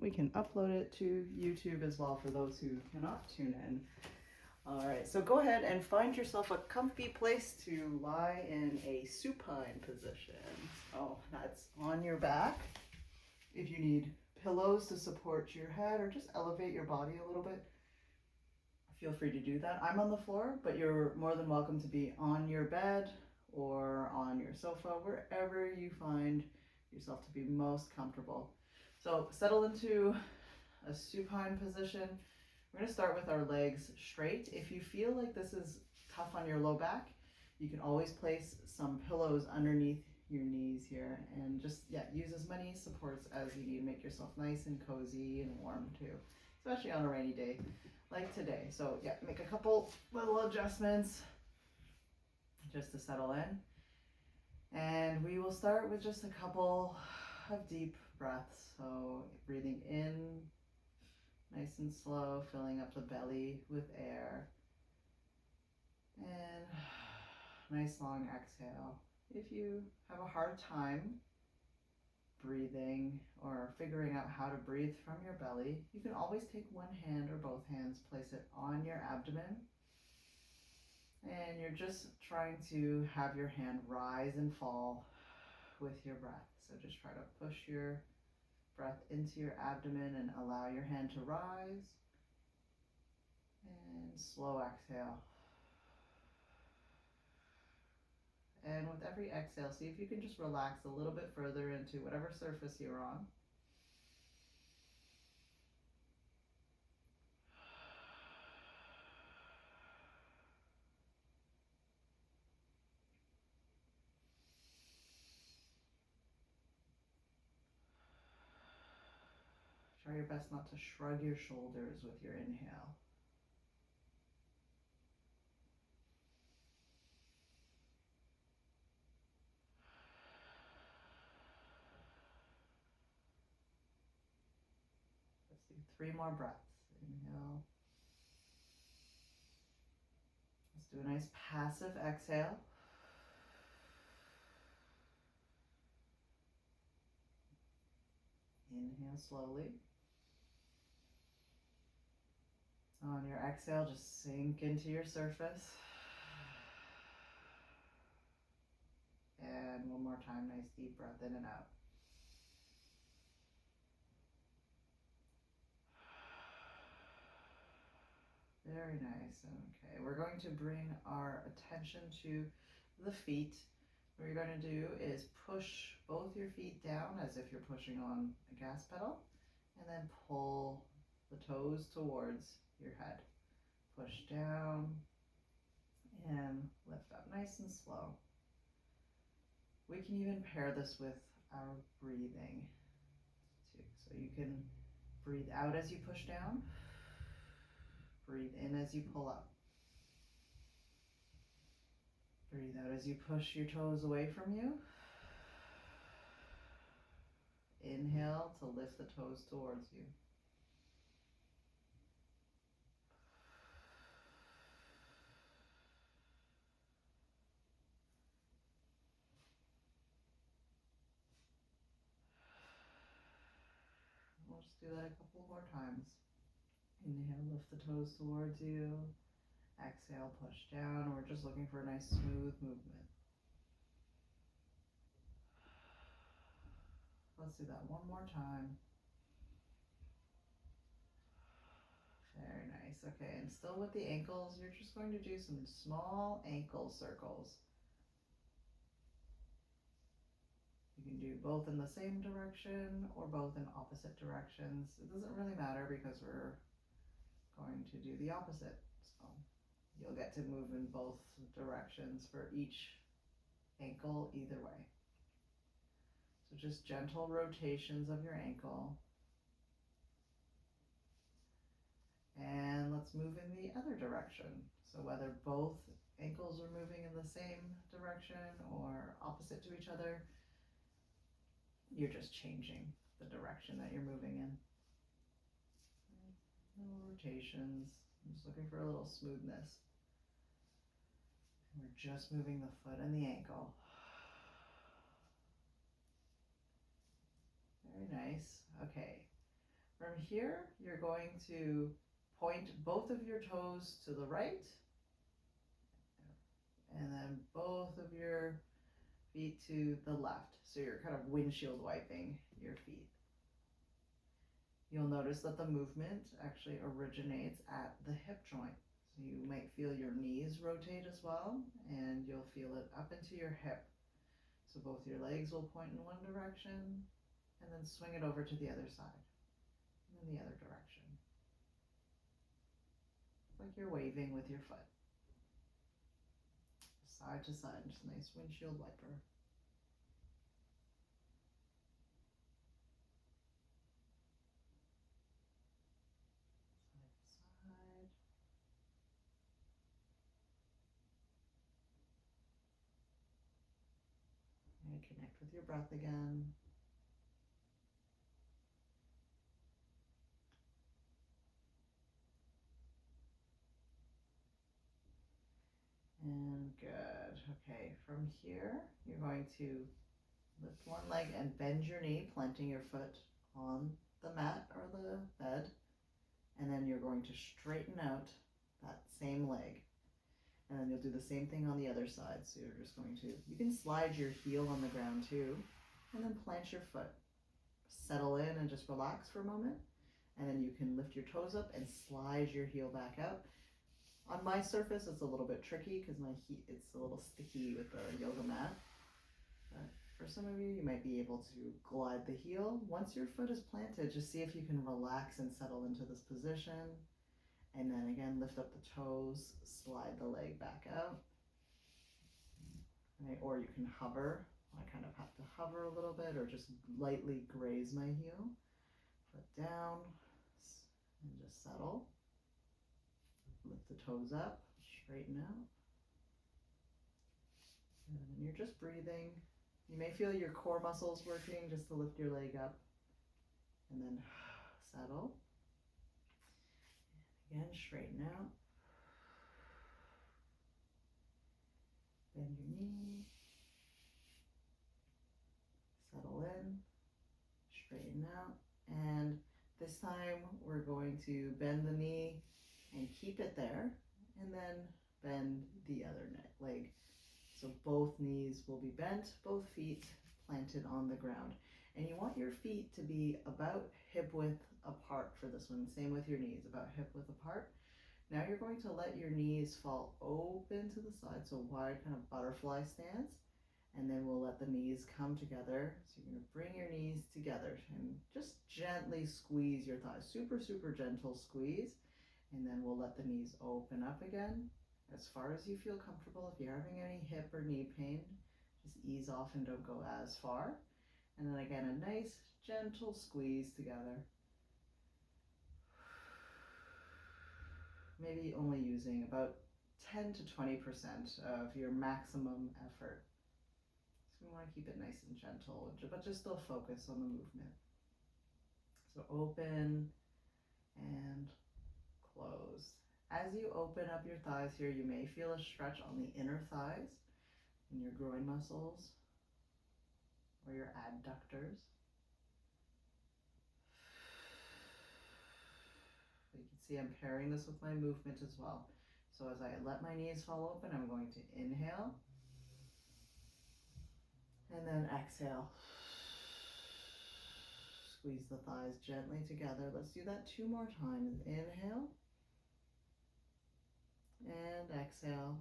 We can upload it to YouTube as well for those who cannot tune in. All right, so go ahead and find yourself a comfy place to lie in a supine position. Oh, that's on your back. If you need pillows to support your head or just elevate your body a little bit, feel free to do that. I'm on the floor, but you're more than welcome to be on your bed or on your sofa, wherever you find yourself to be most comfortable. So settle into a supine position. We're going to start with our legs straight. If you feel like this is tough on your low back, you can always place some pillows underneath your knees here and just, use as many supports as you need to make yourself nice and cozy and warm too, especially on a rainy day like today. So make a couple little adjustments just to settle in. And we will start with just a couple of deep breaths. So breathing in nice and slow, filling up the belly with air. And nice long exhale. If you have a hard time breathing or figuring out how to breathe from your belly, you can always take one hand or both hands, place it on your abdomen, and you're just trying to have your hand rise and fall with your breath. So just try to push your breath into your abdomen and allow your hand to rise, and slow exhale. And with every exhale, see if you can just relax a little bit further into whatever surface you're on. Try your best not to shrug your shoulders with your inhale. Let's do 3 more breaths. Inhale. Let's do a nice passive exhale. Inhale slowly. On your exhale, just sink into your surface. And one more time, nice deep breath in and out. Very nice. Okay, we're going to bring our attention to the feet. What you're going to do is push both your feet down as if you're pushing on a gas pedal, and then pull the toes towards your head. Push down and lift up nice and slow. We can even pair this with our breathing too. So you can breathe out as you push down, breathe in as you pull up. Breathe out as you push your toes away from you. Inhale to lift the toes towards you. We'll just do that a couple more times. Inhale, lift the toes towards you. Exhale, push down. We're just looking for a nice smooth movement. Let's do that one more time. Very nice. Okay, and still with the ankles, you're just going to do some small ankle circles. You can do both in the same direction or both in opposite directions. It doesn't really matter because we're going to do the opposite. So you'll get to move in both directions for each ankle either way. So just gentle rotations of your ankle. And let's move in the other direction. So whether both ankles are moving in the same direction or opposite to each other, you're just changing the direction that you're moving in. No rotations. I'm just looking for a little smoothness. And we're just moving the foot and the ankle. Very nice. Okay. here, you're going to point both of your toes to the right, and then both of your feet to the left. So you're kind of windshield wiping your feet. You'll notice that the movement actually originates at the hip joint. So you might feel your knees rotate as well, and you'll feel it up into your hip. So both your legs will point in one direction, and then swing it over to the other side, and then the other direction. It's like you're waving with your foot. Side to side, just a nice windshield wiper. And connect with your breath again. And good. Okay, from here, you're going to lift one leg and bend your knee, planting your foot on the mat or the bed. And then you're going to straighten out that same leg. And then you'll do the same thing on the other side. So you're just going to, you can slide your heel on the ground too, and then plant your foot. Settle in and just relax for a moment. And then you can lift your toes up and slide your heel back out. On my surface, it's a little bit tricky because it's a little sticky with the yoga mat. But for some of you, you might be able to glide the heel. Once your foot is planted, just see if you can relax and settle into this position. And then again, lift up the toes, slide the leg back out. Right? Or you can hover. I kind of have to hover a little bit or just lightly graze my heel. Foot down and just settle. Lift the toes up, straighten out. And then you're just breathing. You may feel your core muscles working just to lift your leg up. And then settle. Again, straighten out. Bend your knee. Settle in. Straighten out. And this time we're going to bend the knee and keep it there, and then bend the other leg. So both knees will be bent, both feet planted on the ground. And you want your feet to be about hip width apart for this one. Same with your knees, about hip width apart. Now you're going to let your knees fall open to the side, so wide kind of butterfly stance. And then we'll let the knees come together. So you're going to bring your knees together and just gently squeeze your thighs. Super, super gentle squeeze. And then we'll let the knees open up again as far as you feel comfortable. If you're having any hip or knee pain, just ease off and don't go as far. And then again, a nice gentle squeeze together. Maybe only using about 10 to 20% of your maximum effort. So we want to keep it nice and gentle, but just still focus on the movement. So open and close. As you open up your thighs here, you may feel a stretch on the inner thighs in your groin muscles or your adductors. You can see I'm pairing this with my movement as well. So as I let my knees fall open, I'm going to inhale and then exhale. Squeeze the thighs gently together. Let's do that 2 more times. Inhale and exhale.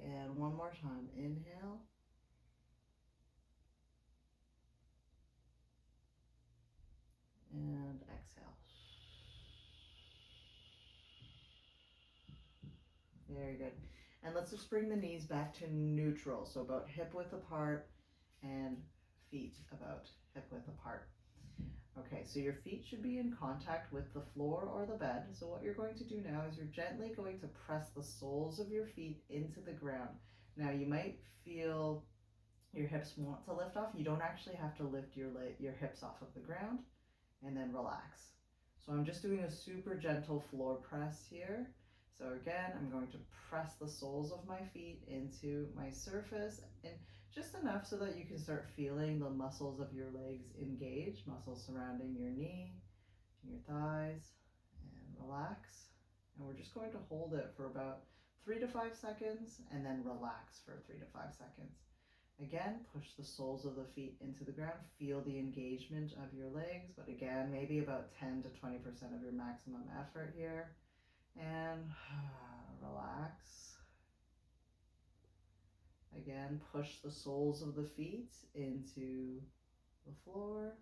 And 1 more time. Inhale and exhale. Very good. And let's just bring the knees back to neutral. So about hip width apart and feet about hip width apart. Okay, so your feet should be in contact with the floor or the bed. So what you're going to do now is you're gently going to press the soles of your feet into the ground. Now you might feel your hips want to lift off. You don't actually have to lift your hips off of the ground, and then relax. So I'm just doing a super gentle floor press here. So again, I'm going to press the soles of my feet into my surface, and just enough so that you can start feeling the muscles of your legs engage, muscles surrounding your knee, your thighs, and relax. And we're just going to hold it for about 3 to 5 seconds and then relax for 3 to 5 seconds. Again, push the soles of the feet into the ground. Feel the engagement of your legs, but again, maybe about 10 to 20% of your maximum effort here. And relax. Again, push the soles of the feet into the floor.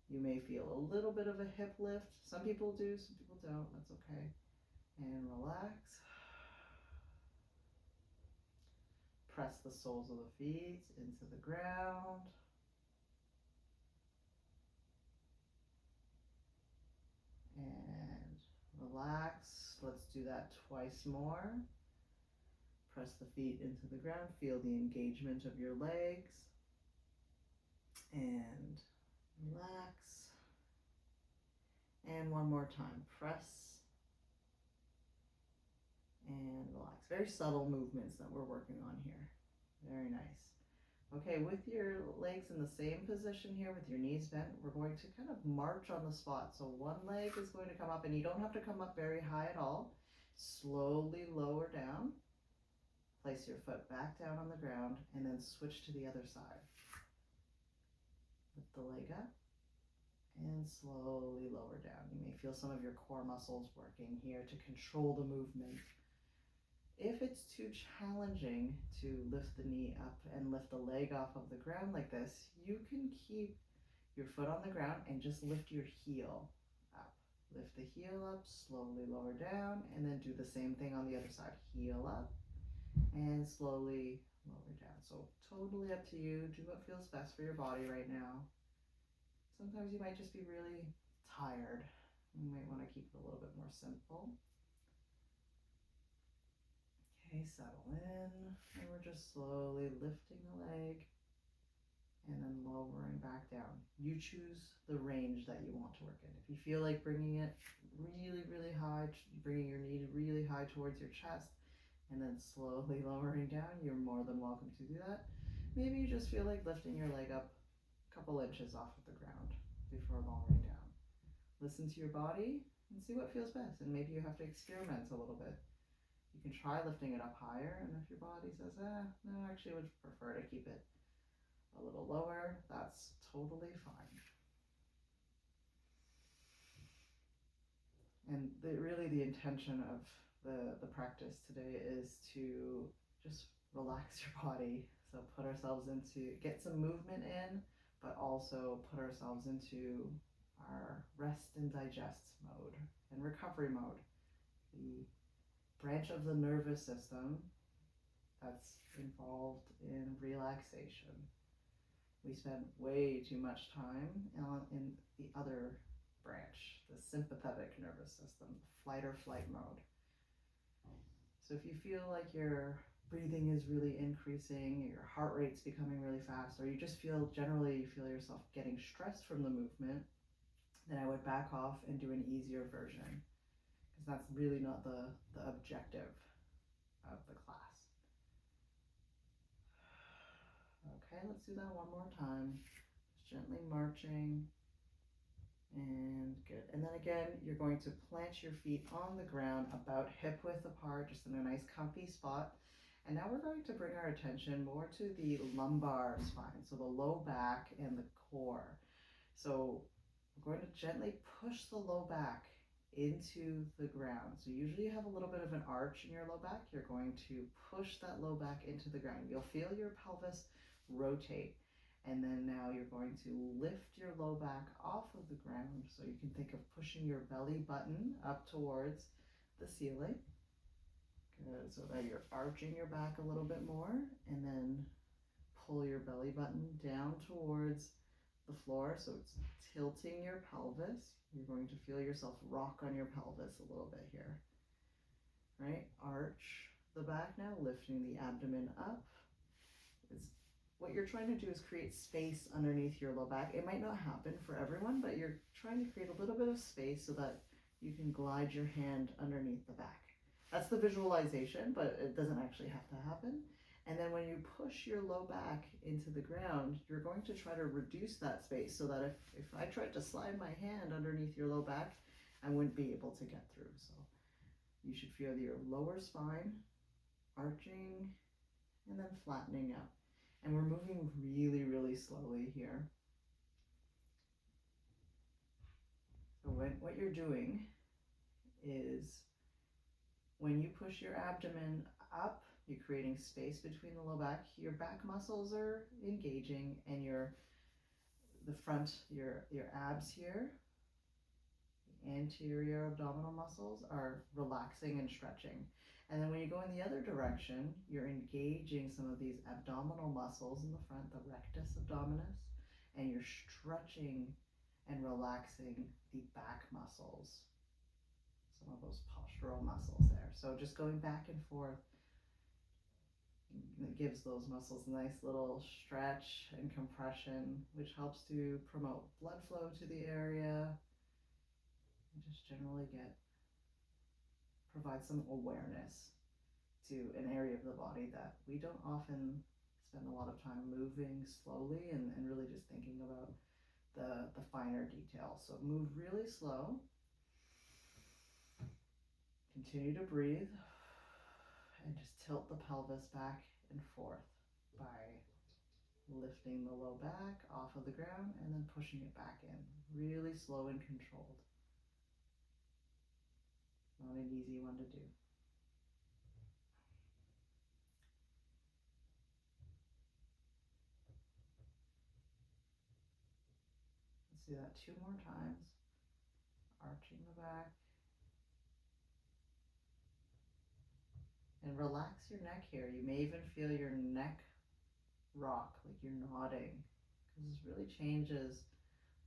You may feel a little bit of a hip lift. Some people do, some people don't. That's okay. And relax. Press the soles of the feet into the ground. And relax. Let's do that twice more. Press the feet into the ground. Feel the engagement of your legs. And relax. And one more time. Press and relax. Very subtle movements that we're working on here. Very nice. Okay, with your legs in the same position here, with your knees bent, we're going to kind of march on the spot. So one leg is going to come up, and you don't have to come up very high at all. Slowly lower down. Place your foot back down on the ground, and then switch to the other side. Lift the leg up, and slowly lower down. You may feel some of your core muscles working here to control the movement. If it's too challenging to lift the knee up and lift the leg off of the ground like this, you can keep your foot on the ground and just lift your heel up. Lift the heel up, slowly lower down, and then do the same thing on the other side. Heel up and slowly lower down. So totally up to you. Do what feels best for your body right now. Sometimes you might just be really tired. You might want to keep it a little bit more simple. Okay, settle in, and we're just slowly lifting the leg and then lowering back down. You choose the range that you want to work in. If you feel like bringing it really, really high, bringing your knee really high towards your chest and then slowly lowering down, you're more than welcome to do that. Maybe you just feel like lifting your leg up a couple inches off of the ground before lowering down. Listen to your body and see what feels best, and maybe you have to experiment a little bit. You can try lifting it up higher, and if your body says, no, actually I would prefer to keep it a little lower, that's totally fine. And really the intention of the practice today is to just relax your body. So put ourselves into, get some movement in, but also put ourselves into our rest and digest mode and recovery mode. The branch of the nervous system that's involved in relaxation. We spend way too much time in the other branch, the sympathetic nervous system, flight or flight mode. So if you feel like your breathing is really increasing, your heart rate's becoming really fast, or you just feel yourself getting stressed from the movement, then I would back off and do an easier version, because that's really not the objective of the class. Okay, let's do that one more time. Just gently marching, and good. And then again, you're going to plant your feet on the ground about hip width apart, just in a nice comfy spot. And now we're going to bring our attention more to the lumbar spine, so the low back and the core. So we're going to gently push the low back into the ground. So usually you have a little bit of an arch in your low back. You're going to push that low back into the ground. You'll feel your pelvis rotate. And then now you're going to lift your low back off of the ground. So you can think of pushing your belly button up towards the ceiling. Good, so that you're arching your back a little bit more, and then pull your belly button down towards the floor. So it's tilting your pelvis. You're going to feel yourself rock on your pelvis a little bit here. Right? Arch the back now, lifting the abdomen up. What you're trying to do is create space underneath your low back. It might not happen for everyone, but you're trying to create a little bit of space so that you can glide your hand underneath the back. That's the visualization, but it doesn't actually have to happen. And then when you push your low back into the ground, you're going to try to reduce that space so that if I tried to slide my hand underneath your low back, I wouldn't be able to get through. So you should feel your lower spine arching and then flattening out. And we're moving really, really slowly here. So what you're doing is when you push your abdomen up, you're creating space between the low back. Your back muscles are engaging, and the front, your abs here, the anterior abdominal muscles are relaxing and stretching. And then when you go in the other direction, you're engaging some of these abdominal muscles in the front, the rectus abdominis, and you're stretching and relaxing the back muscles, some of those postural muscles there. So just going back and forth, it gives those muscles a nice little stretch and compression, which helps to promote blood flow to the area and just generally provide some awareness to an area of the body that we don't often spend a lot of time moving slowly and really just thinking about the finer details. So move really slow. Continue to breathe and just tilt the pelvis back and forth by lifting the low back off of the ground and then pushing it back in. Really slow and controlled. Not an easy one to do. Let's do that 2 more times. Arching the back. And relax your neck here. You may even feel your neck rock, like you're nodding, because this really changes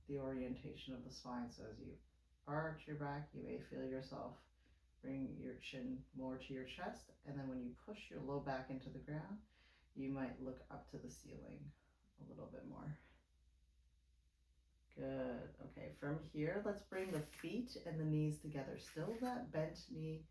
the orientation of the spine. So as you arch your back, you may feel yourself bring your chin more to your chest, and then when you push your low back into the ground, you might look up to the ceiling a little bit more. Good. Okay, from here, let's bring the feet and the knees together. Still that bent knee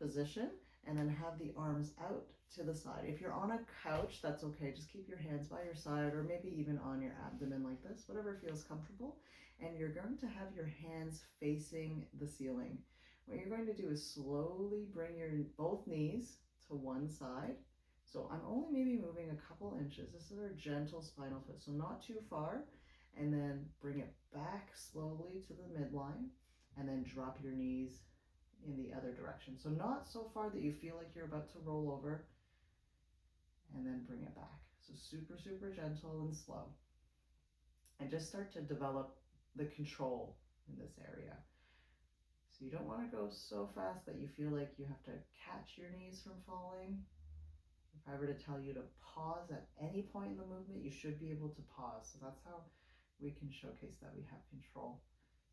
position, and then have the arms out to the side. If you're on a couch, that's okay. Just keep your hands by your side, or maybe even on your abdomen like this, whatever feels comfortable. And you're going to have your hands facing the ceiling. What you're going to do is slowly bring your both knees to one side. So I'm only maybe moving a couple inches. This is our gentle spinal twist, so not too far. And then bring it back slowly to the midline, and then drop your knees in the other direction. So not so far that you feel like you're about to roll over, and then bring it back. So super, super gentle and slow. And just start to develop the control in this area. So you don't want to go so fast that you feel like you have to catch your knees from falling. If I were to tell you to pause at any point in the movement, you should be able to pause. So that's how we can showcase that we have control.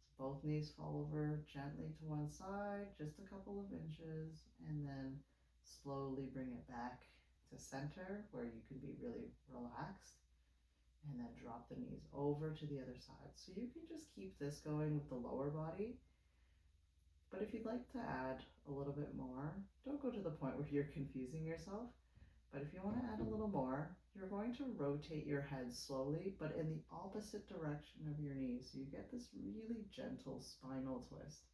So both knees fall over gently to one side, just a couple of inches, and then slowly bring it back to center where you can be really relaxed, and then drop the knees over to the other side. So you can just keep this going with the lower body. But if you'd like to add a little bit more, don't go to the point where you're confusing yourself. But if you want to add a little more, you're going to rotate your head slowly, but in the opposite direction of your knees. So you get this really gentle spinal twist.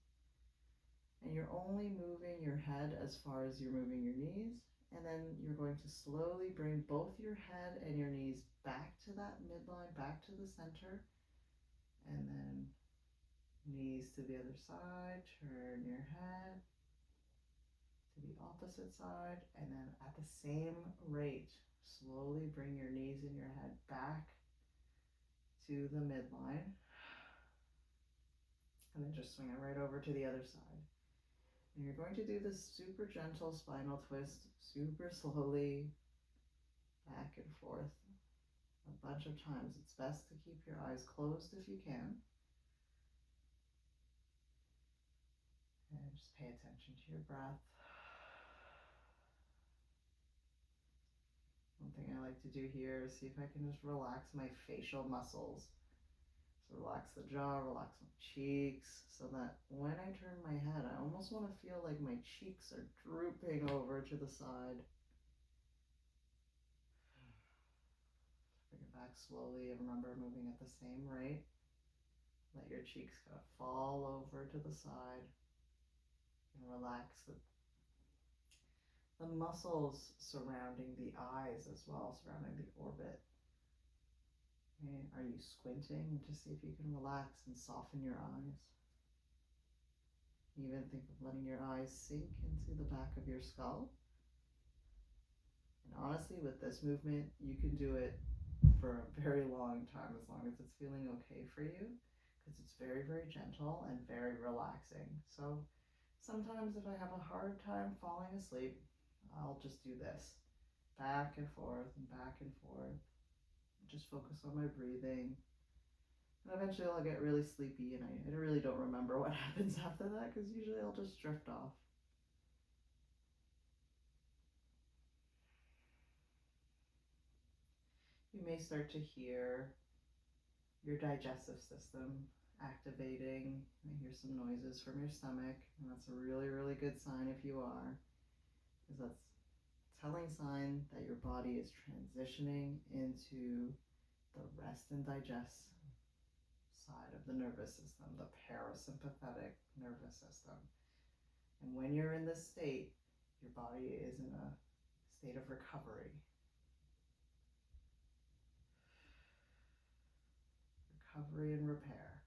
And you're only moving your head as far as you're moving your knees. And then you're going to slowly bring both your head and your knees back to that midline, back to the center. And then knees to the other side, turn your head to the opposite side, and then at the same rate, slowly bring your knees and your head back to the midline, and then just swing it right over to the other side. And you're going to do this super gentle spinal twist, super slowly, back and forth, a bunch of times. It's best to keep your eyes closed if you can. And just pay attention to your breath. One thing I like to do here is see if I can just relax my facial muscles. So relax the jaw, relax my cheeks, so that when I turn my head, I almost want to feel like my cheeks are drooping over to the side. back slowly, and remember moving at the same rate. Let your cheeks kind of fall over to the side and relax the muscles surrounding the eyes as well, surrounding the orbit. Okay. Are you squinting? To see if you can relax and soften your eyes. Even think of letting your eyes sink into the back of your skull. And honestly, with this movement, you can do it for a very long time, as long as it's feeling okay for you, because it's very, very gentle and very relaxing. So sometimes if I have a hard time falling asleep, I'll just do this, back and forth and back and forth. Just focus on my breathing. And eventually I'll get really sleepy, and I really don't remember what happens after that, because usually I'll just drift off. You may start to hear your digestive system activating. You may hear some noises from your stomach, and that's a really, really good sign if you are, because that's a telling sign that your body is transitioning into the rest and digest side of the nervous system, the parasympathetic nervous system. And when you're in this state, your body is in a state of recovery. Recovery and repair.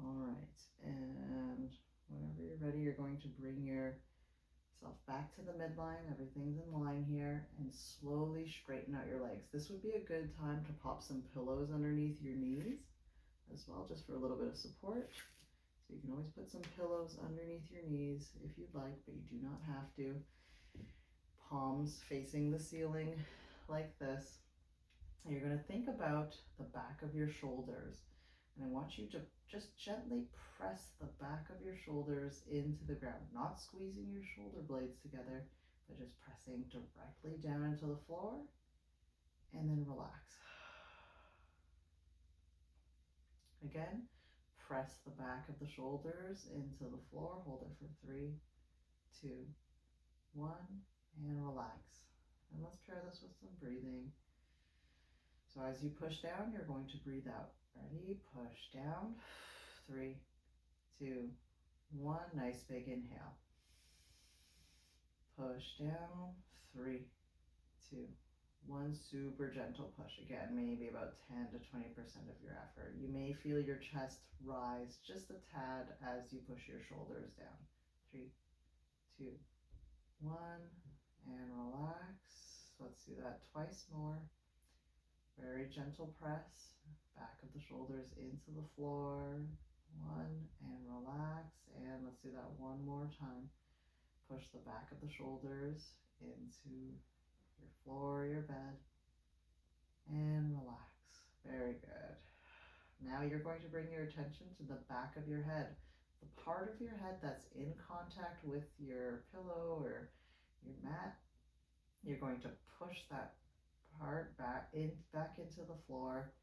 All right, and whenever you're ready, you're going to bring yourself back to the midline. Everything's in line here, and slowly straighten out your legs. This would be a good time to pop some pillows underneath your knees as well, just for a little bit of support. So you can always put some pillows underneath your knees if you'd like, but you do not have to. Palms facing the ceiling like this. And you're going to think about the back of your shoulders. And I want you to just gently press the back of your shoulders into the ground, not squeezing your shoulder blades together, but just pressing directly down into the floor, and then relax. Again, press the back of the shoulders into the floor. Hold it for 3, 2, 1, and relax. And let's pair this with some breathing. So as you push down, you're going to breathe out. Ready? Push down. 3, 2, 1. Nice big inhale. Push down. 3, 2, 1. Super gentle push. Again, maybe about 10 to 20% of your effort. You may feel your chest rise just a tad as you push your shoulders down. 3, 2, 1. And relax. Let's do that twice more. Very gentle press. Back of the shoulders into the floor. 1, and relax. And let's do that one more time. Push the back of the shoulders into your floor, your bed, and relax. Very good. Now you're going to bring your attention to the back of your head, the part of your head that's in contact with your pillow or your mat. You're going to push that part back into the floor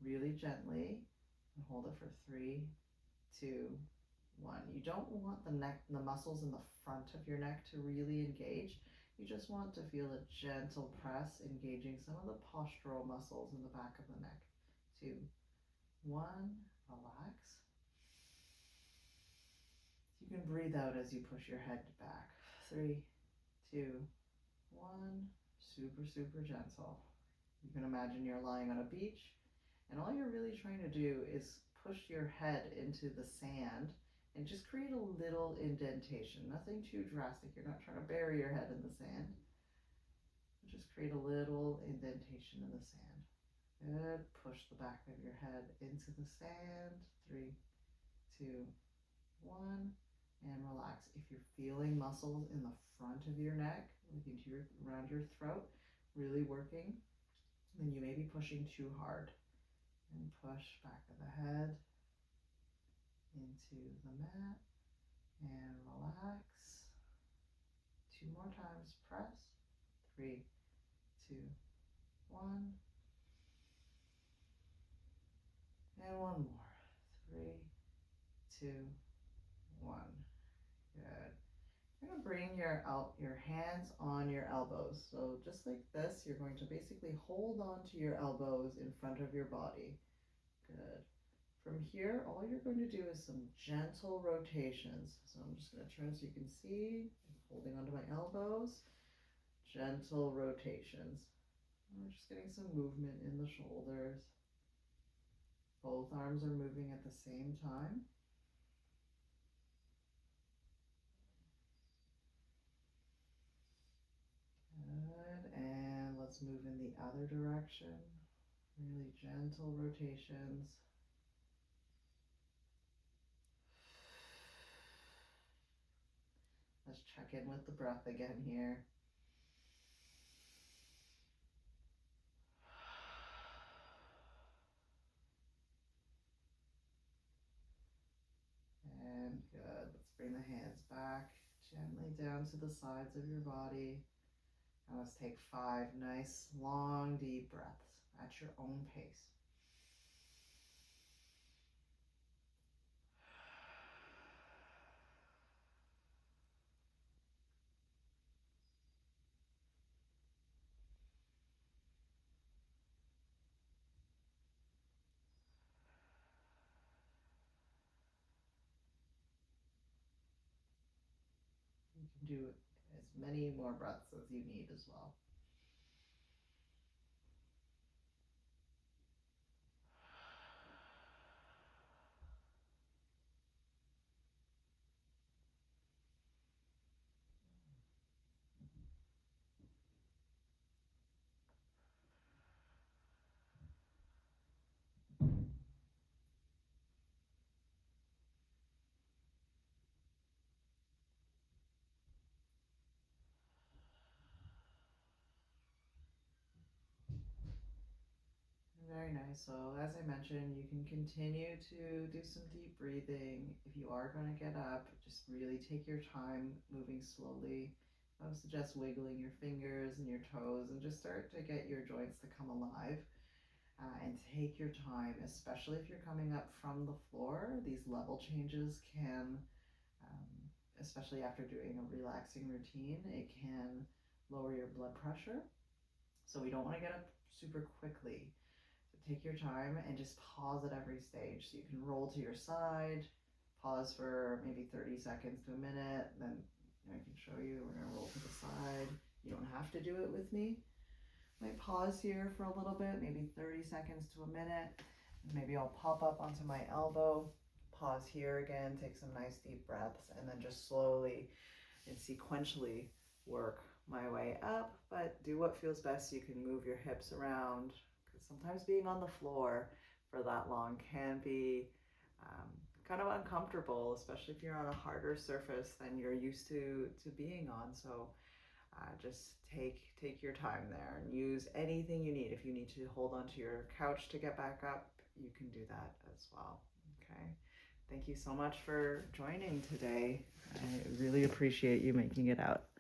really gently, and hold it for 3, 2, 1. You don't want the muscles in the front of your neck to really engage. You just want to feel a gentle press engaging some of the postural muscles in the back of the neck. 2, 1, relax. You can breathe out as you push your head back. 3, 2, 1, super, super gentle. You can imagine you're lying on a beach, and all you're really trying to do is push your head into the sand and just create a little indentation. Nothing too drastic. You're not trying to bury your head in the sand. Just create a little indentation in the sand. Good. Push the back of your head into the sand. 3, 2, 1. And relax. If you're feeling muscles in the front of your neck, around your throat, really working, then you may be pushing too hard. And push back of the head into the mat and relax. 2 more times. Press. 3, 2, 1. And 1 more. 3, 2, 1. Good. You're going to bring your hands on your elbows. So just like this, you're going to basically hold on to your elbows in front of your body. Good. From here, all you're going to do is some gentle rotations. So I'm just going to turn so you can see, I'm holding onto my elbows, gentle rotations. We're just getting some movement in the shoulders. Both arms are moving at the same time. Good, and let's move in the other direction. Really gentle rotations. Let's check in with the breath again here. And good. Let's bring the hands back gently down to the sides of your body. And let's take 5 nice, long, deep breaths at your own pace. You can do as many more breaths as you need as well. Very nice. So as I mentioned, you can continue to do some deep breathing. If you are going to get up, just really take your time moving slowly. I would suggest wiggling your fingers and your toes and just start to get your joints to come alive. And take your time, especially if you're coming up from the floor. These level changes can, especially after doing a relaxing routine, it can lower your blood pressure. So we don't want to get up super quickly. Take your time and just pause at every stage. So you can roll to your side, pause for maybe 30 seconds to a minute, then I can show you, we're gonna roll to the side. You don't have to do it with me. Might pause here for a little bit, maybe 30 seconds to a minute. Maybe I'll pop up onto my elbow, pause here again, take some nice deep breaths, and then just slowly and sequentially work my way up, but do what feels best. So you can move your hips around, because sometimes being on the floor for that long can be kind of uncomfortable, especially if you're on a harder surface than you're used to being on. So just take your time there and use anything you need. If you need to hold onto your couch to get back up, you can do that as well. Okay. Thank you so much for joining today. I really appreciate you making it out.